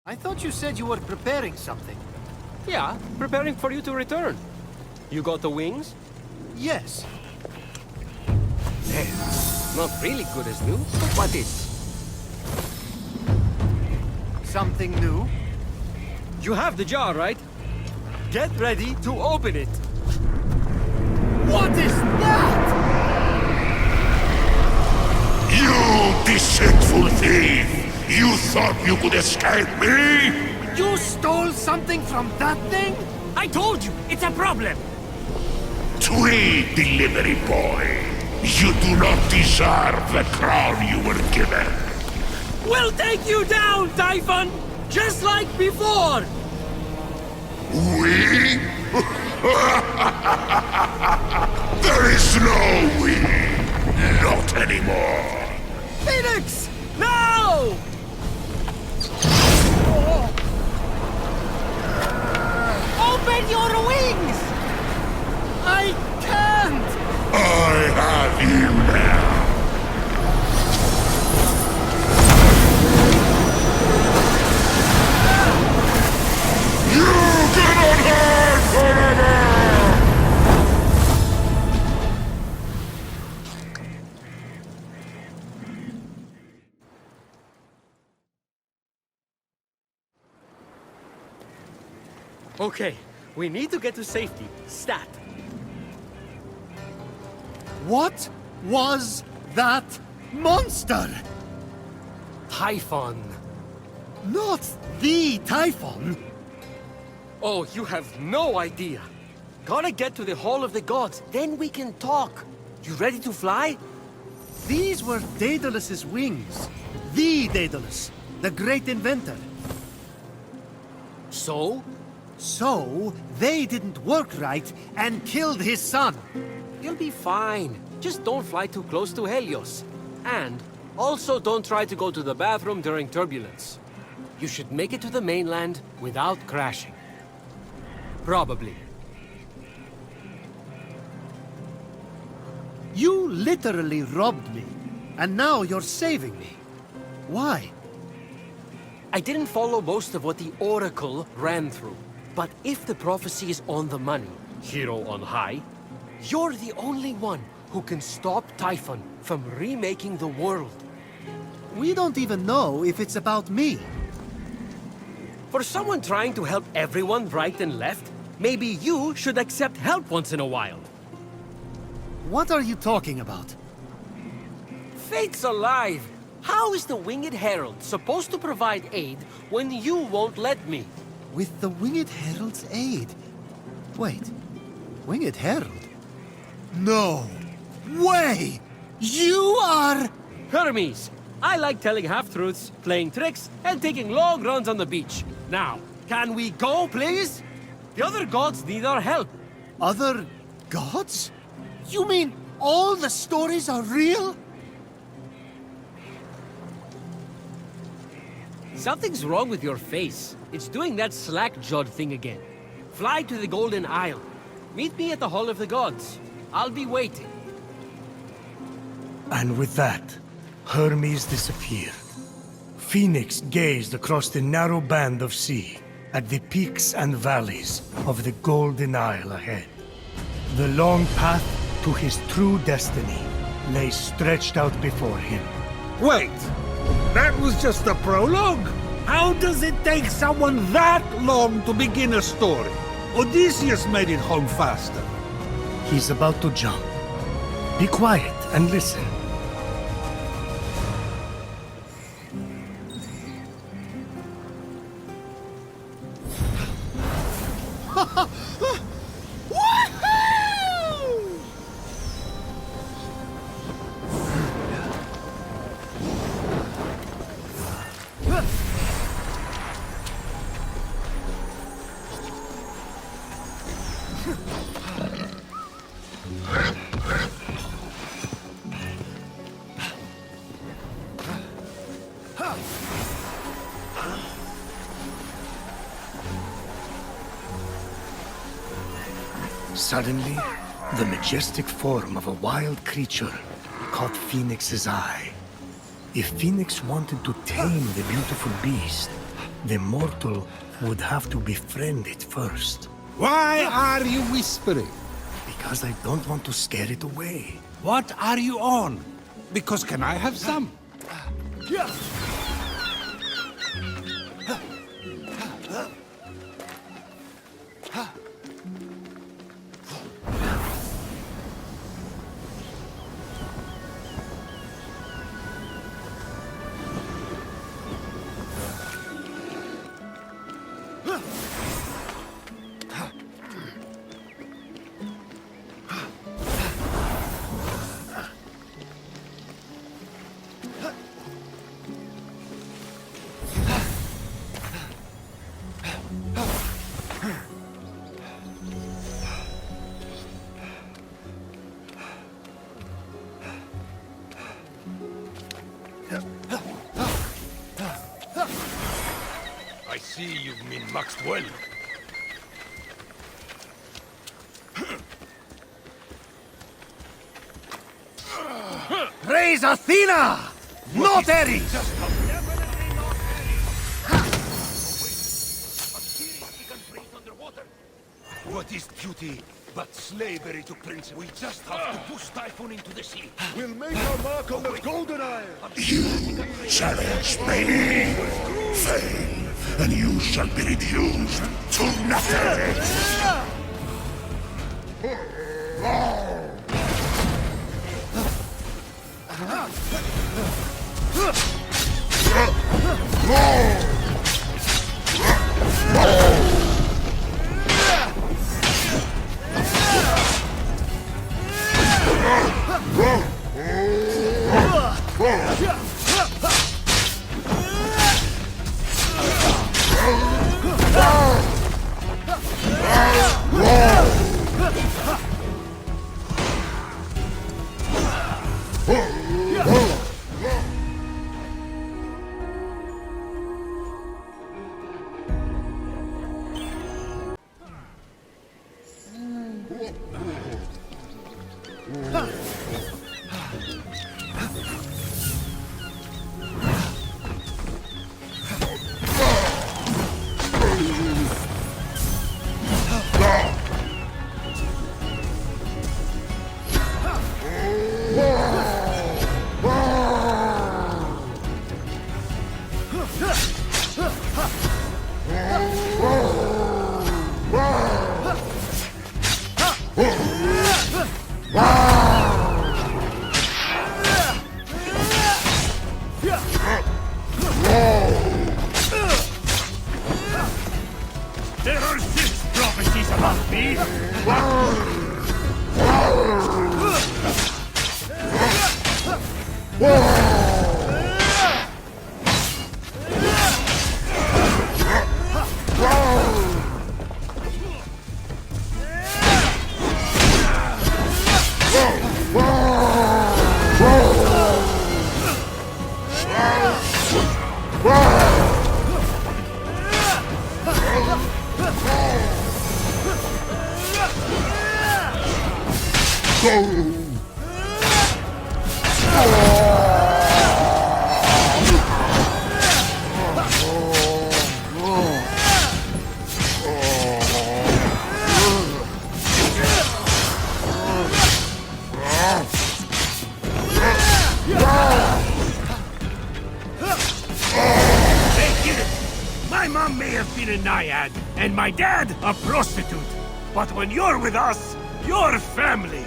I thought you said you were preparing something. Yeah, preparing for you to return. You got the wings? Yes. Not really good as new, but what is? Something new? You have the jar, right? Get ready to open it. What is that? You deceitful thief! You thought you could escape me? You stole something from that thing? I told you, it's a problem. Tweed delivery boy! You do not deserve the crown you were given! We'll take you down, Typhon! Just like before! We? There is no we! Not anymore! Phoenix! No! Open your wings! I can't! I have you now! You cannot hide forever! Okay, we need to get to safety. Stat. What was that monster? Typhon. Not the Typhon. Oh, you have no idea. Gotta get to the Hall of the Gods, then we can talk. You ready to fly? These were Daedalus's wings. The Daedalus, the great inventor. So? So, they didn't work right and killed his son. You'll be fine. Just don't fly too close to Helios. And also don't try to go to the bathroom during turbulence. You should make it to the mainland without crashing. Probably. You literally robbed me, and now you're saving me. Why? I didn't follow most of what the Oracle ran through. But if the prophecy is on the money, hero on high, you're the only one who can stop Typhon from remaking the world. We don't even know if it's about me. For someone trying to help everyone right and left, maybe you should accept help once in a while. What are you talking about? Fate's alive! How is the Winged Herald supposed to provide aid when you won't let me? With the Winged Herald's aid. Wait, Winged Herald? No way! You are... Hermes! I like telling half-truths, playing tricks, and taking long runs on the beach. Now, can we go, please? The other gods need our help. Other gods? You mean all the stories are real? Something's wrong with your face. It's doing that slack-jawed thing again. Fly to the Golden Isle. Meet me at the Hall of the Gods. I'll be waiting. And with that, Hermes disappeared. Phoenix gazed across the narrow band of sea at the peaks and valleys of the Golden Isle ahead. The long path to his true destiny lay stretched out before him. Wait! That was just the prologue? How does it take someone that long to begin a story? Odysseus made it home faster. He's about to jump. Be quiet and listen. Suddenly, The majestic form of a wild creature caught Phoenix's eye. If Phoenix wanted to tame the beautiful beast, the mortal would have to befriend it first. Why are you whispering? Because I don't want to scare it away. What are you on? Because can I have some? I see you've min-maxed well. Praise Athena! Not Ares! What is duty but slavery to princes? We just have to push Typhoon into the sea. We'll make our mark on the Golden Isle. You challenge me. Fail, and you shall be reduced to nothing. There are 6 prophecies about me! My mom may have been a naiad, and my dad a prostitute. But when you're with us, you're family.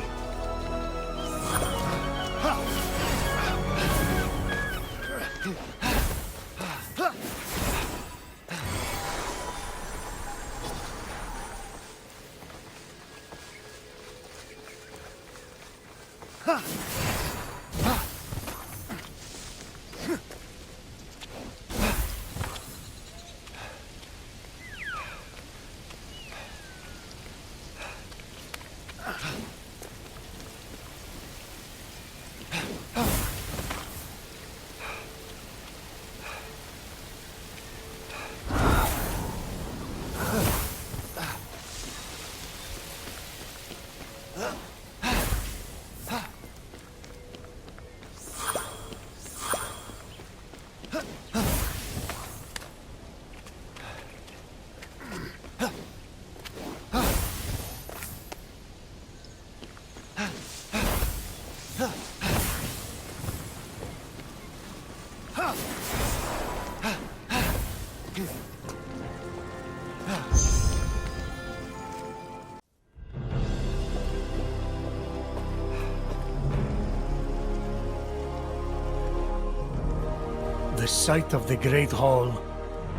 The sight of the Great Hall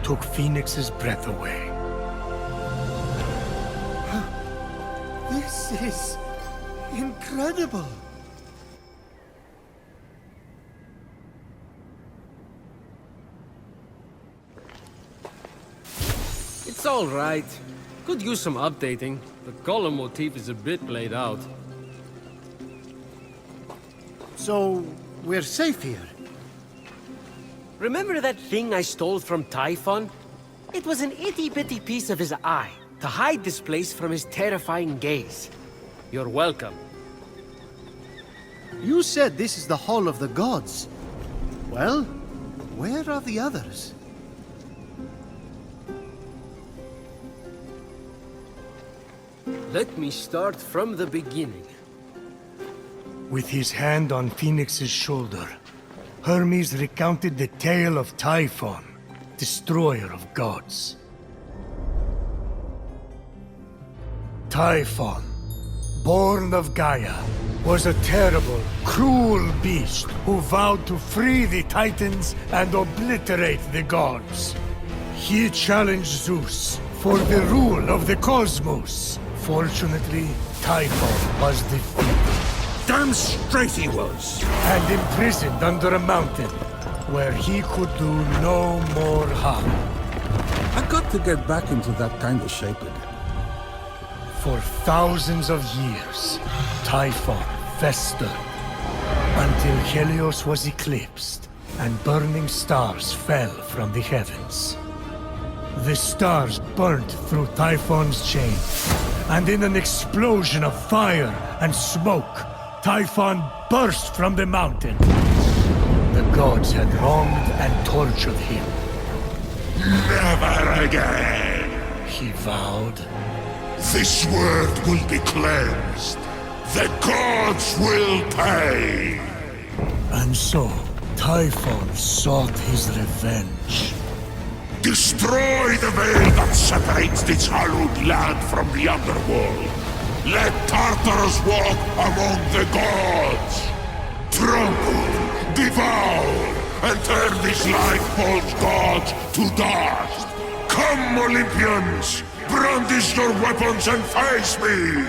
took Phoenix's breath away. This is incredible. It's all right. Could use some updating. The column motif is a bit played out. So, we're safe here. Remember that thing I stole from Typhon? It was an itty-bitty piece of his eye, to hide this place from his terrifying gaze. You're welcome. You said this is the Hall of the Gods. Well, where are the others? Let me start from the beginning. With his hand on Phoenix's shoulder, Hermes recounted the tale of Typhon, destroyer of gods. Typhon, born of Gaia, was a terrible, cruel beast who vowed to free the Titans and obliterate the gods. He challenged Zeus for the rule of the cosmos. Fortunately, Typhon was defeated. Damn straight he was. And imprisoned under a mountain, where he could do no more harm. I got to get back into that kind of shape again. For thousands of years, Typhon festered, until Helios was eclipsed, and burning stars fell from the heavens. The stars burnt through Typhon's chain, and in an explosion of fire and smoke, Typhon burst from the mountain. The gods had wronged and tortured him. Never again! He vowed. This world will be cleansed. The gods will pay! And so, Typhon sought his revenge. Destroy the veil that separates this hallowed land from the underworld. Let Tartarus walk among the gods. Trample, devour, and turn these life-forged gods to dust. Come, Olympians! Brandish your weapons and face me!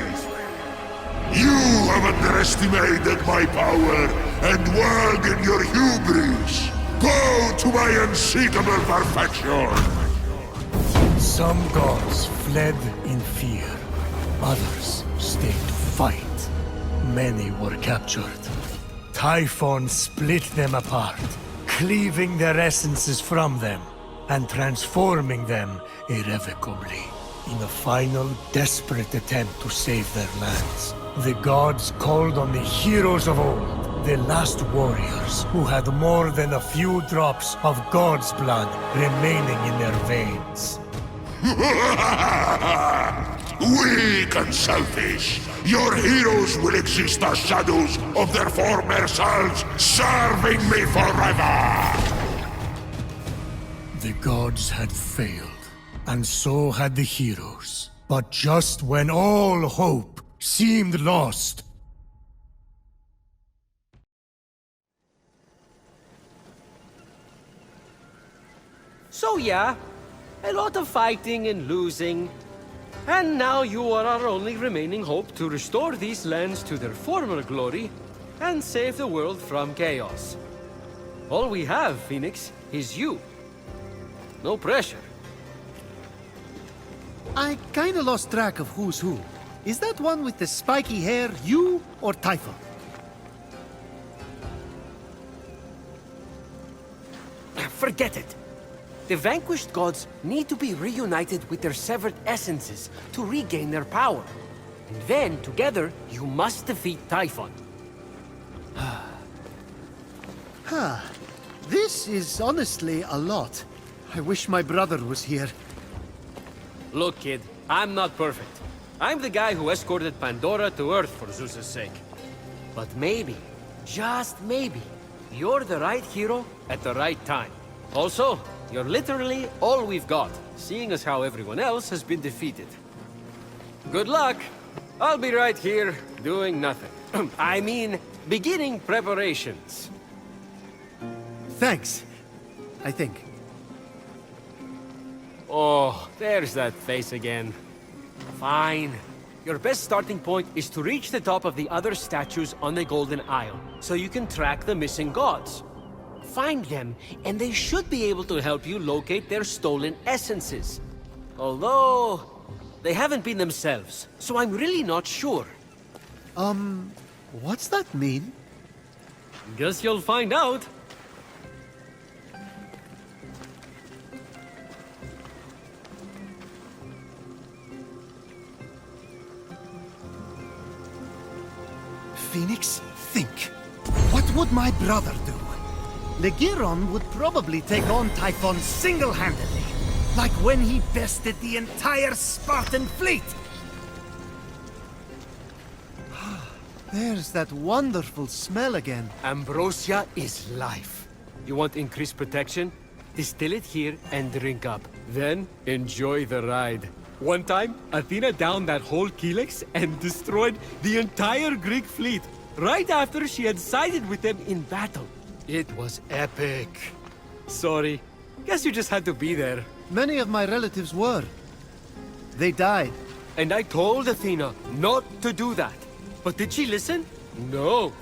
You have underestimated my power and whirled in your hubris. Go to my unseekable perfection! Some gods fled in fear. Others stayed to fight. Many were captured. Typhon split them apart, cleaving their essences from them and transforming them irrevocably. In a final, desperate attempt to save their lands, the gods called on the heroes of old, the last warriors who had more than a few drops of God's blood remaining in their veins. Weak and selfish, your heroes will exist as shadows of their former selves, serving me forever! The gods had failed, and so had the heroes. But just when all hope seemed lost, So yeah, a lot of fighting and losing. And now you are our only remaining hope to restore these lands to their former glory and save the world from chaos. All we have, Phoenix, is you. No pressure. I kinda lost track of who's who. Is that one with the spiky hair you or Typhon? Forget it. The vanquished gods need to be reunited with their severed essences to regain their power. And then, together, you must defeat Typhon. This is honestly a lot. I wish my brother was here. Look, kid, I'm not perfect. I'm the guy who escorted Pandora to Earth for Zeus's sake. But maybe, just maybe, you're the right hero at the right time. Also, you're literally all we've got, seeing as how everyone else has been defeated. Good luck. I'll be right here, doing nothing. I mean, beginning preparations. Thanks. I think. Oh, there's that face again. Fine. Your best starting point is to reach the top of the other statues on the Golden Isle, so you can track the missing gods. Find them, and they should be able to help you locate their stolen essences. Although, they haven't been themselves, so I'm really not sure. What's that mean? Guess you'll find out. Phoenix, think. What would my brother do? Legiron would probably take on Typhon single-handedly, like when he bested the entire Spartan fleet. There's that wonderful smell again. Ambrosia is life. You want increased protection? Distill it here and drink up. Then, enjoy the ride. One time, Athena downed that whole Helix and destroyed the entire Greek fleet, right after she had sided with them in battle. It was epic. Sorry. Guess you just had to be there. Many of my relatives were. They died. And I told Athena not to do that. But did she listen? No.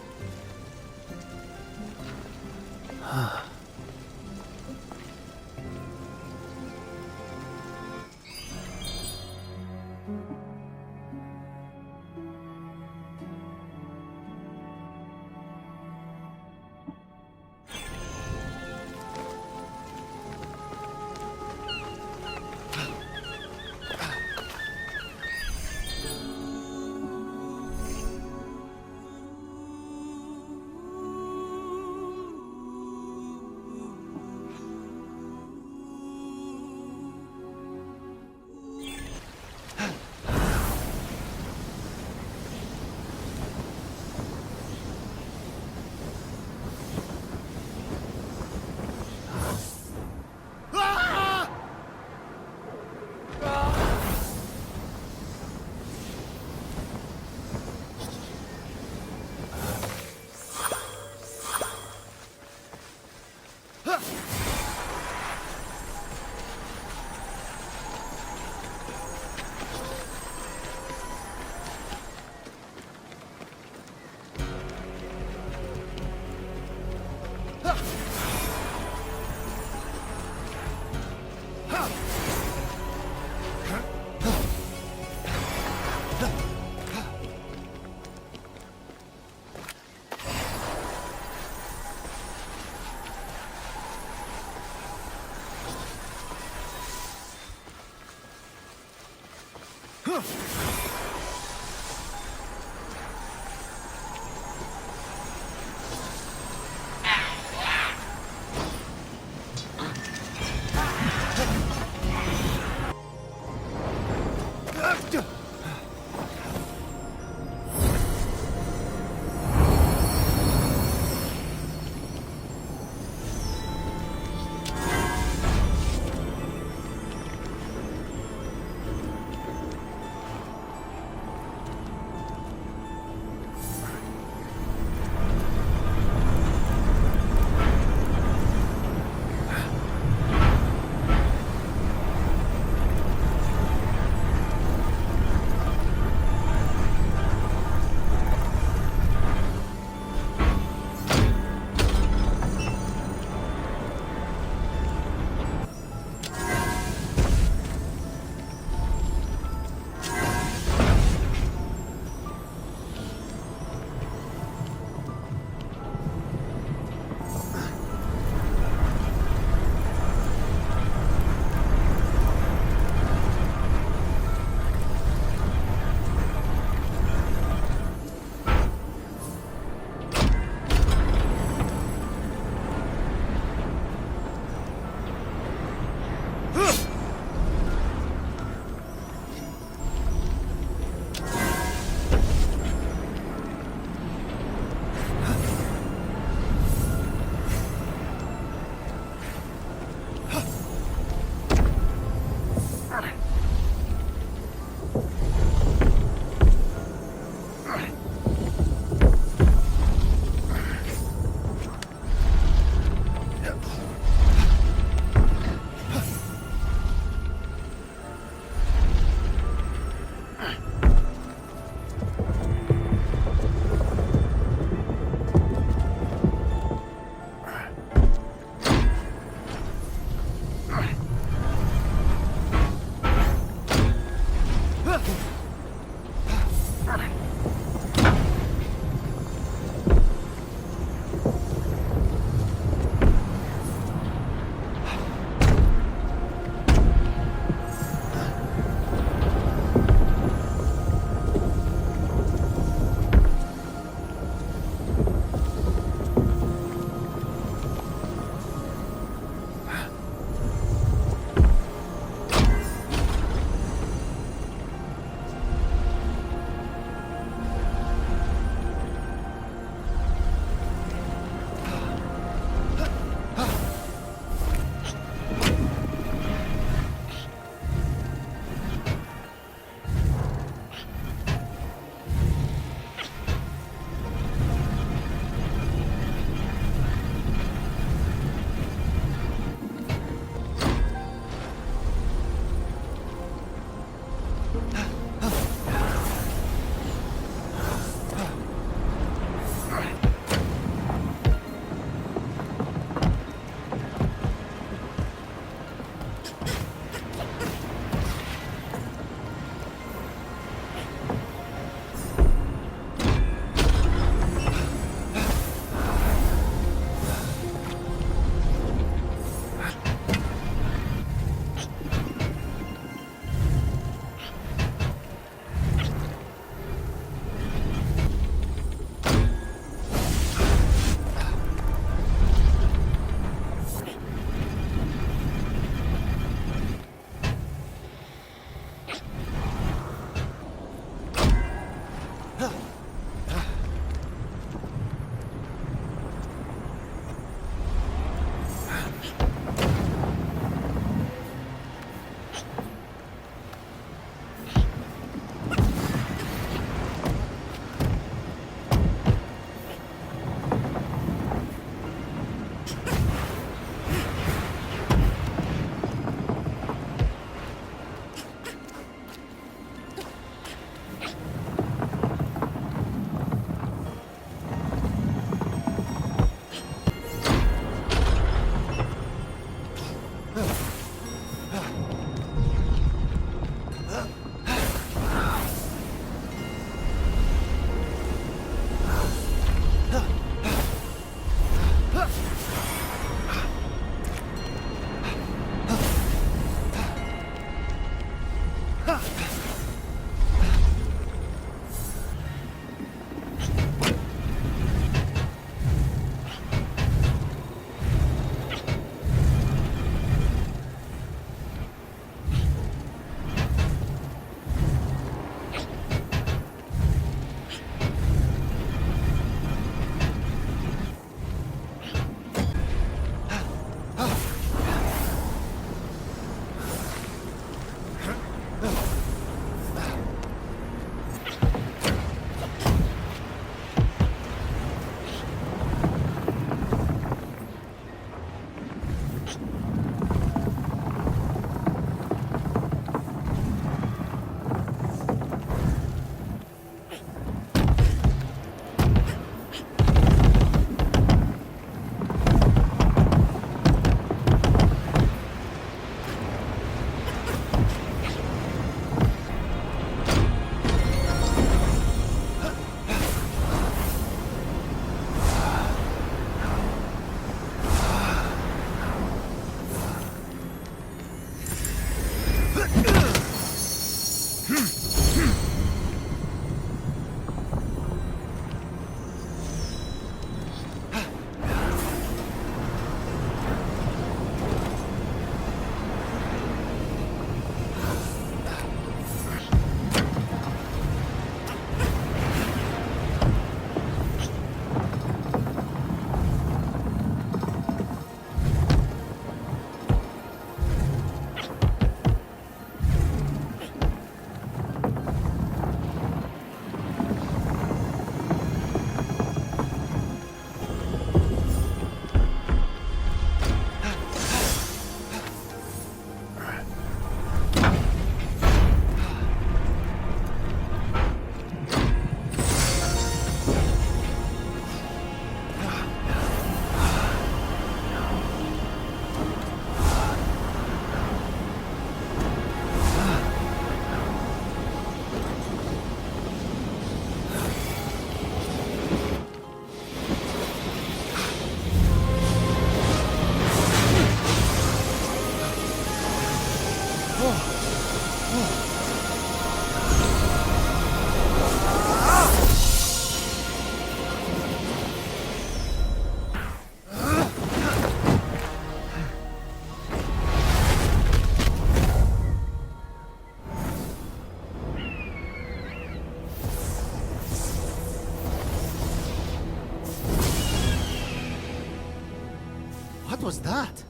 was that?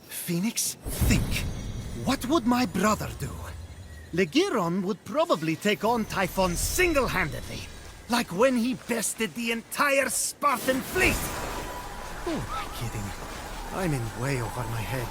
Phoenix, think. What would my brother do? Legiron would probably take on Typhon single-handedly, like when he bested the entire Spartan fleet. Who am I kidding? I'm in way over my head.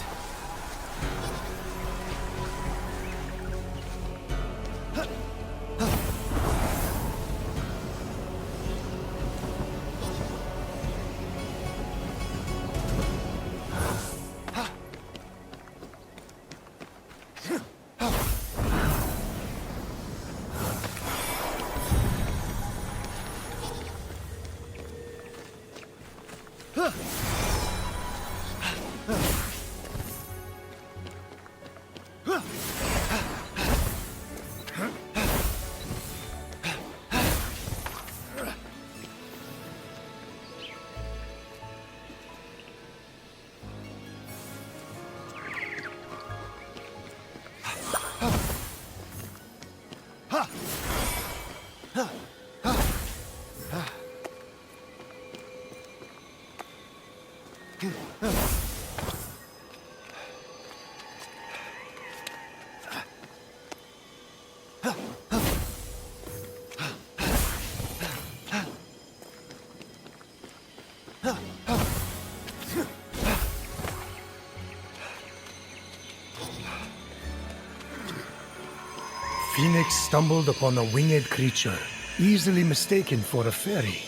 Phoenix stumbled upon a winged creature, easily mistaken for a fairy.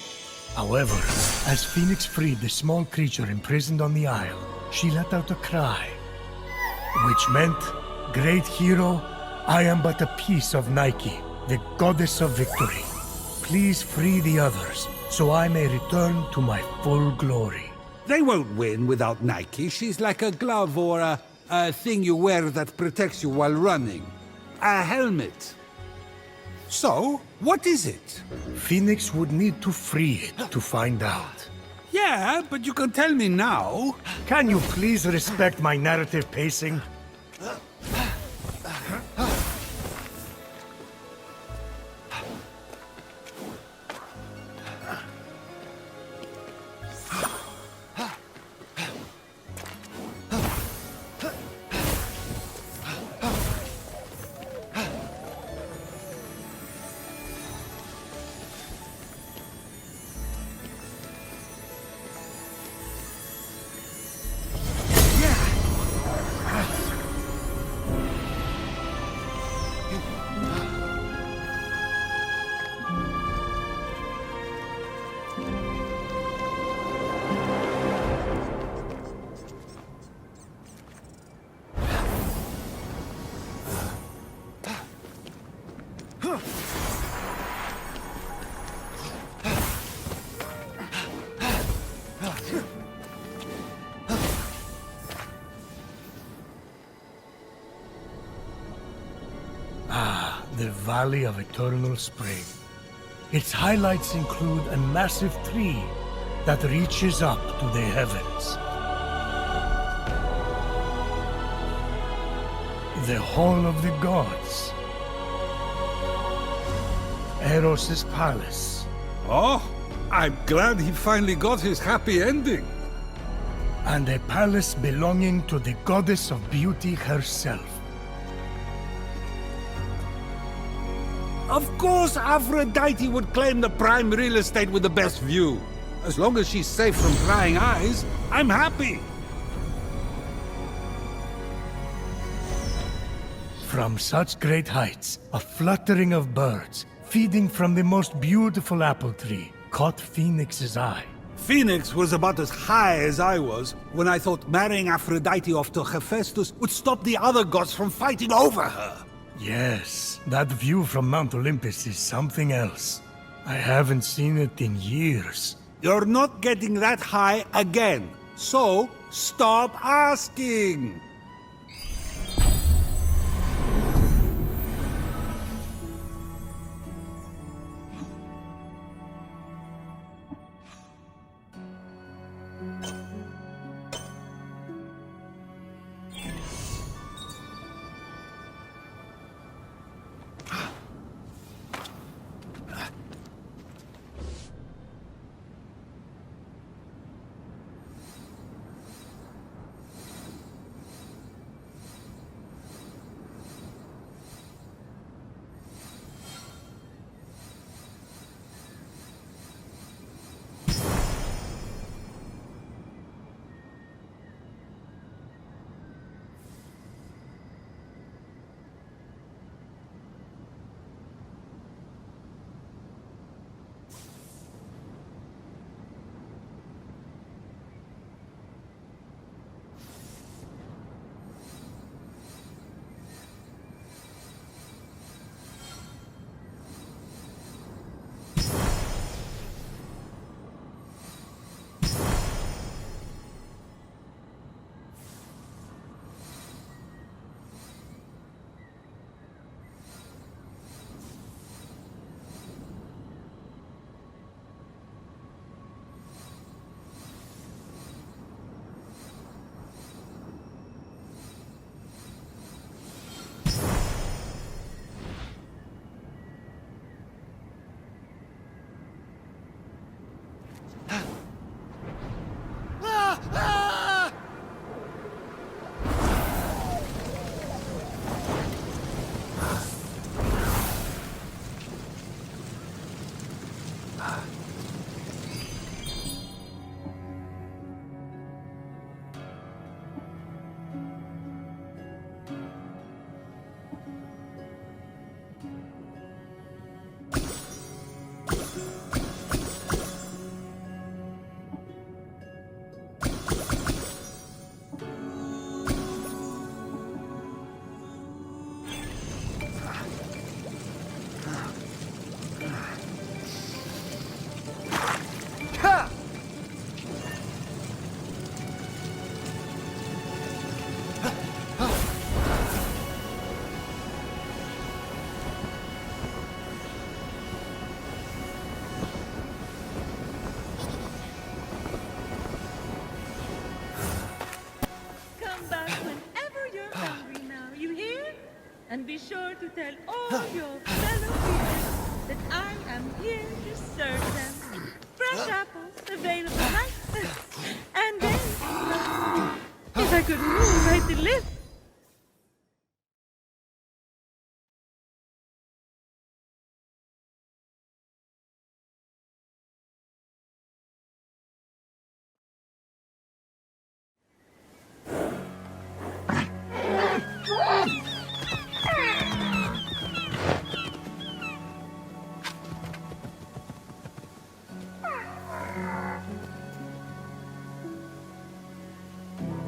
However, as Phoenix freed the small creature imprisoned on the isle, she let out a cry, which meant, "Great hero, I am but a piece of Nike, the goddess of victory. Please free the others, so I may return to my full glory." They won't win without Nike. She's like a glove or a thing you wear that protects you while running. A helmet. So, what is it? Phoenix would need to free it to find out. Yeah, but you can tell me now. Can you please respect my narrative pacing? The Valley of Eternal Spring. Its highlights include a massive tree that reaches up to the heavens. The Hall of the Gods. Eros' palace. Oh, I'm glad he finally got his happy ending. And a palace belonging to the goddess of beauty herself. Of course, Aphrodite would claim the prime real estate with the best view. As long as she's safe from prying eyes, I'm happy. From such great heights, a fluttering of birds, feeding from the most beautiful apple tree, caught Phoenix's eye. Phoenix was about as high as I was when I thought marrying Aphrodite off to Hephaestus would stop the other gods from fighting over her. Yes, that view from Mount Olympus is something else. I haven't seen it in years. You're not getting that high again, so stop asking! And be sure to tell all your fellow peers that I am here to serve them. Fresh apples available like this. And then, if I could move, I'd deliver.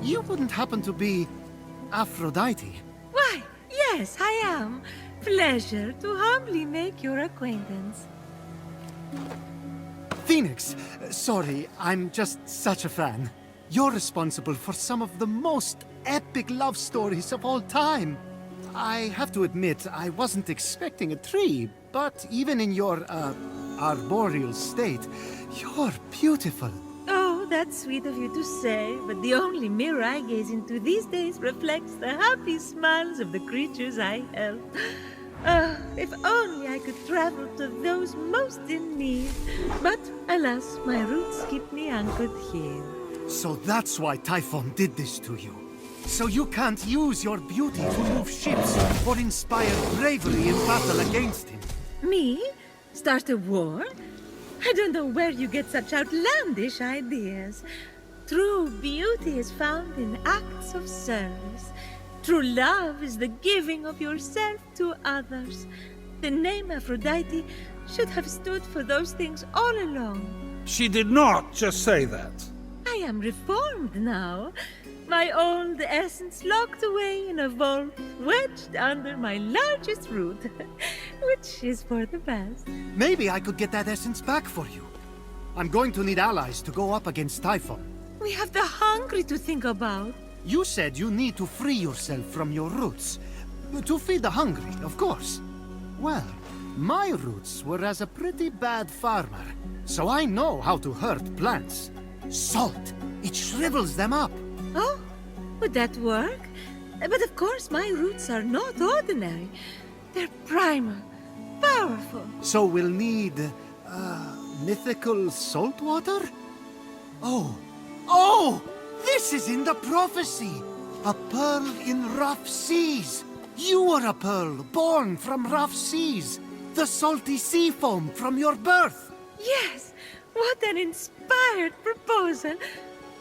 You wouldn't happen to be Aphrodite? Why, yes, I am. Pleasure to humbly make your acquaintance. Phoenix, sorry, I'm just such a fan. You're responsible for some of the most epic love stories of all time. I have to admit, I wasn't expecting a tree, but even in your, arboreal state, you're beautiful. Oh, that's sweet of you to say, but the only mirror I gaze into these days reflects the happy smiles of the creatures I help. If only I could travel to those most in need. But alas, my roots keep me anchored here. So that's why Typhon did this to you. So you can't use your beauty to move ships or inspire bravery in battle against him. Me? Start a war? I don't know where you get such outlandish ideas. True beauty is found in acts of service. True love is the giving of yourself to others. The name Aphrodite should have stood for those things all along. She did not just say that. I am reformed now. My old essence locked away in a vault, wedged under my largest root, which is for the best. Maybe I could get that essence back for you. I'm going to need allies to go up against Typhon. We have the hungry to think about. You said you need to free yourself from your roots. To feed the hungry, of course. Well, my roots were as a pretty bad farmer, so I know how to hurt plants. Salt, it shrivels them up. Oh, would that work? But of course my roots are not ordinary. They're primal, powerful. So we'll need, mythical salt water? Oh! This is in the prophecy! A pearl in rough seas! You are a pearl born from rough seas! The salty sea foam from your birth! Yes, what an inspired proposal!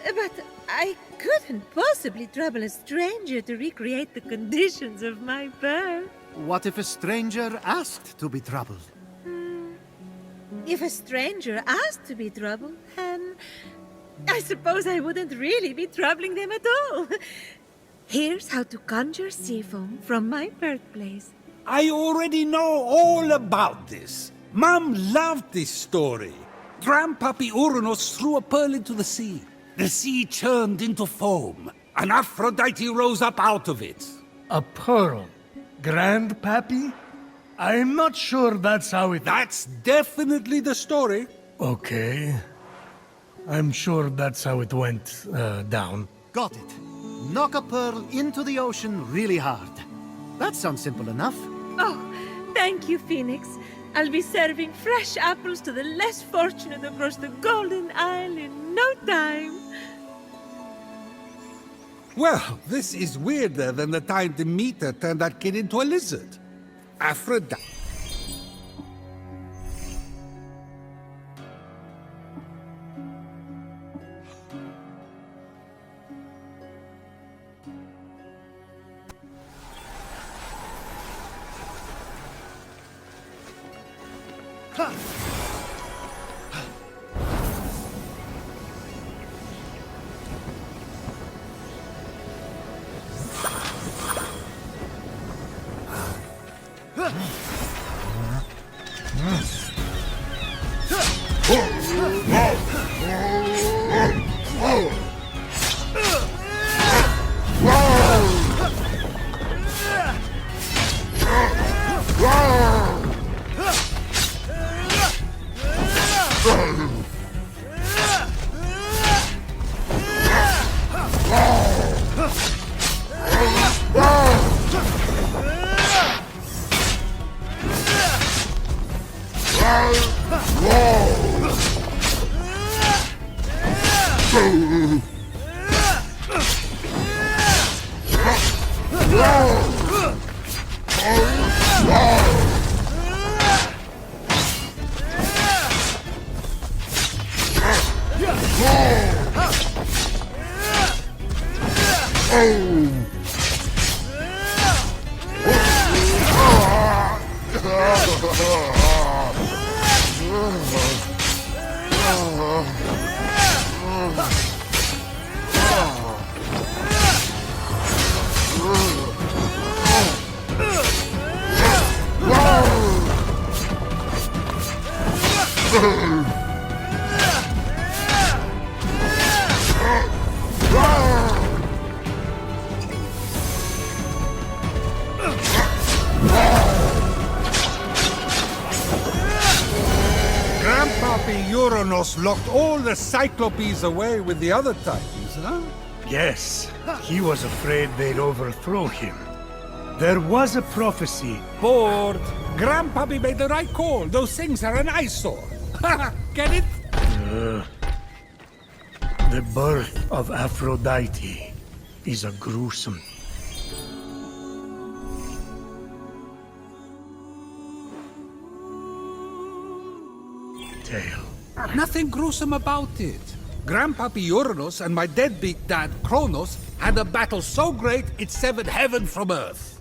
But I couldn't possibly trouble a stranger to recreate the conditions of my birth. What if a stranger asked to be troubled? If a stranger asked to be troubled, then I suppose I wouldn't really be troubling them at all. Here's how to conjure sea foam from my birthplace. I already know all about this. Mom loved this story. Grandpappy Uranus threw a pearl into the sea. The sea churned into foam, and Aphrodite rose up out of it. A pearl? Grandpappy? I'm not sure that's how it... That's definitely the story. Okay. I'm sure that's how it went down. Got it. Knock a pearl into the ocean really hard. That sounds simple enough. Oh, thank you, Phoenix. I'll be serving fresh apples to the less fortunate across the Golden Isle in no time. Well, this is weirder than the time Demeter turned that kid into a lizard. Aphrodite. Locked all the Cyclopes away with the other Titans, huh? Yes, he was afraid they'd overthrow him. There was a prophecy. Bored. Grandpappy made the right call. Those things are an eyesore. Get it? The birth of Aphrodite is a gruesome tale. Nothing gruesome about it. Grandpappy Uranus and my deadbeat dad Kronos had a battle so great it severed heaven from earth.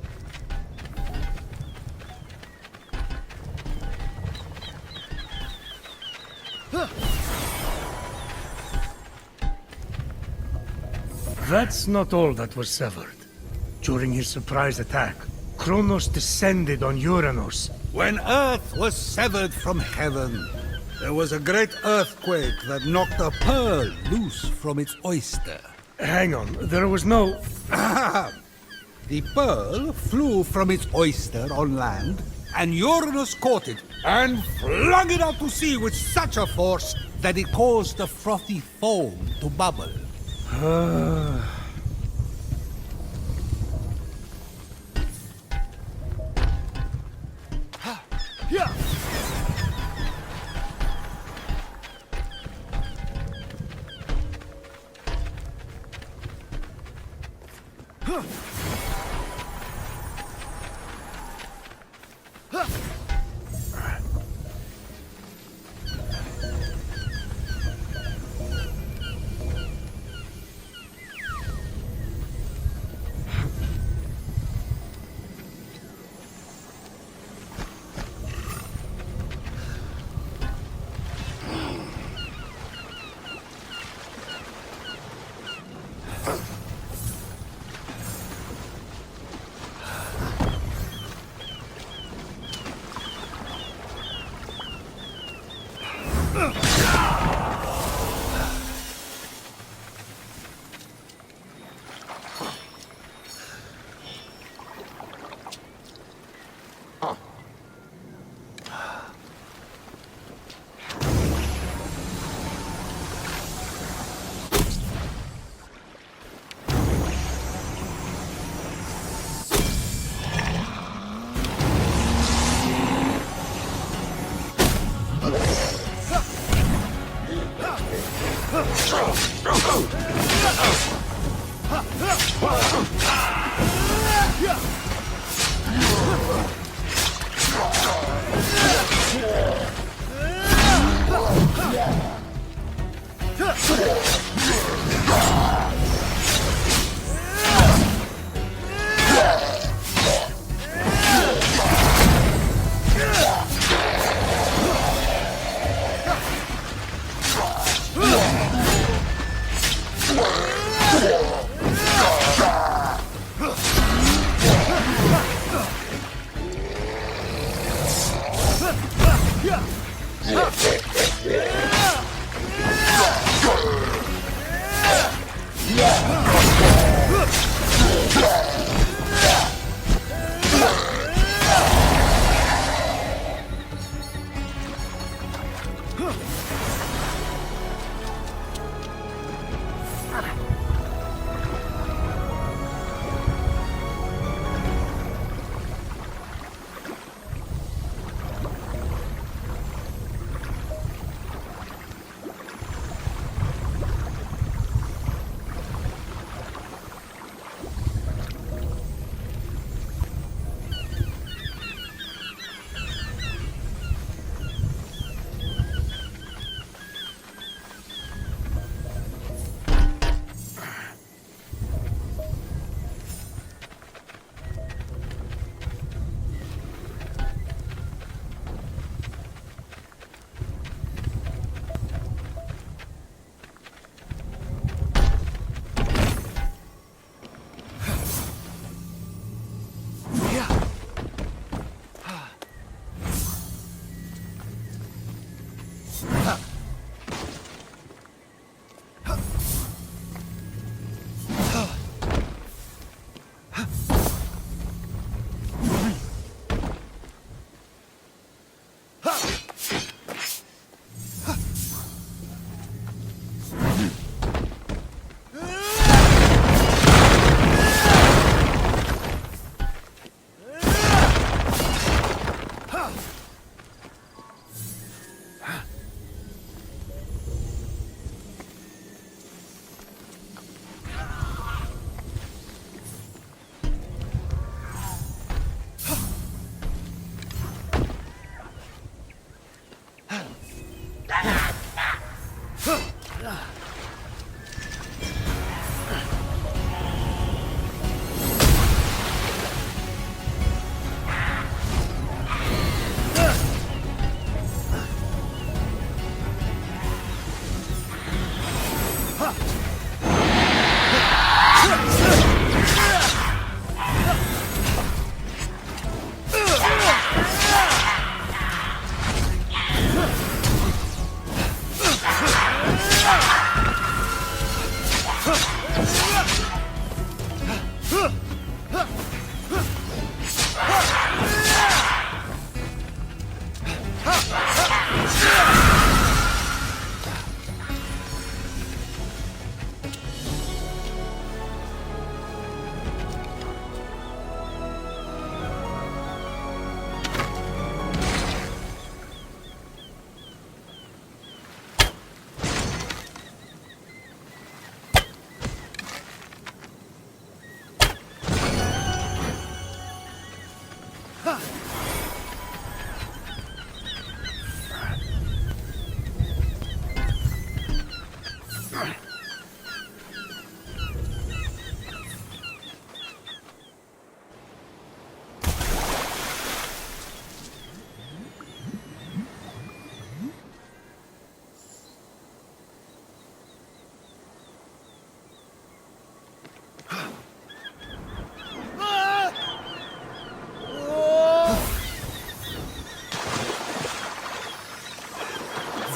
That's not all that was severed. During his surprise attack, Kronos descended on Uranus. When earth was severed from heaven, there was a great earthquake that knocked a pearl loose from its oyster. Hang on, there was no... The pearl flew from its oyster on land, and Uranus caught it and flung it out to sea with such a force that it caused the frothy foam to bubble.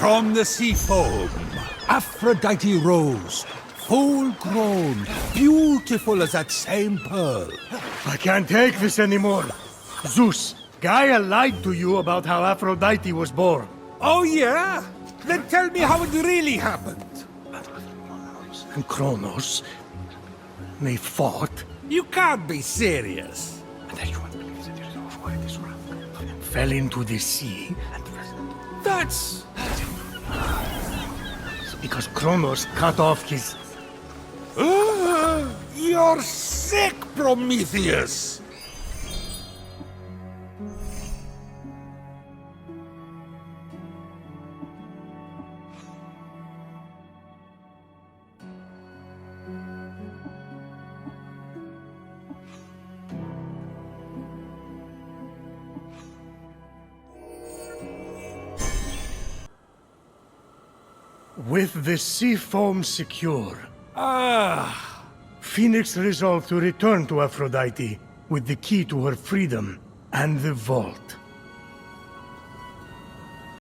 From the sea foam, Aphrodite rose, full-grown, beautiful as that same pearl. I can't take this anymore. Zeus, Gaia lied to you about how Aphrodite was born. Oh, yeah? Then tell me how it really happened. And Kronos, they fought. You can't be serious. Fell into the sea. That's... Because Kronos cut off his... You're sick, Prometheus! With the sea foam secure, Phoenix resolved to return to Aphrodite with the key to her freedom and the vault.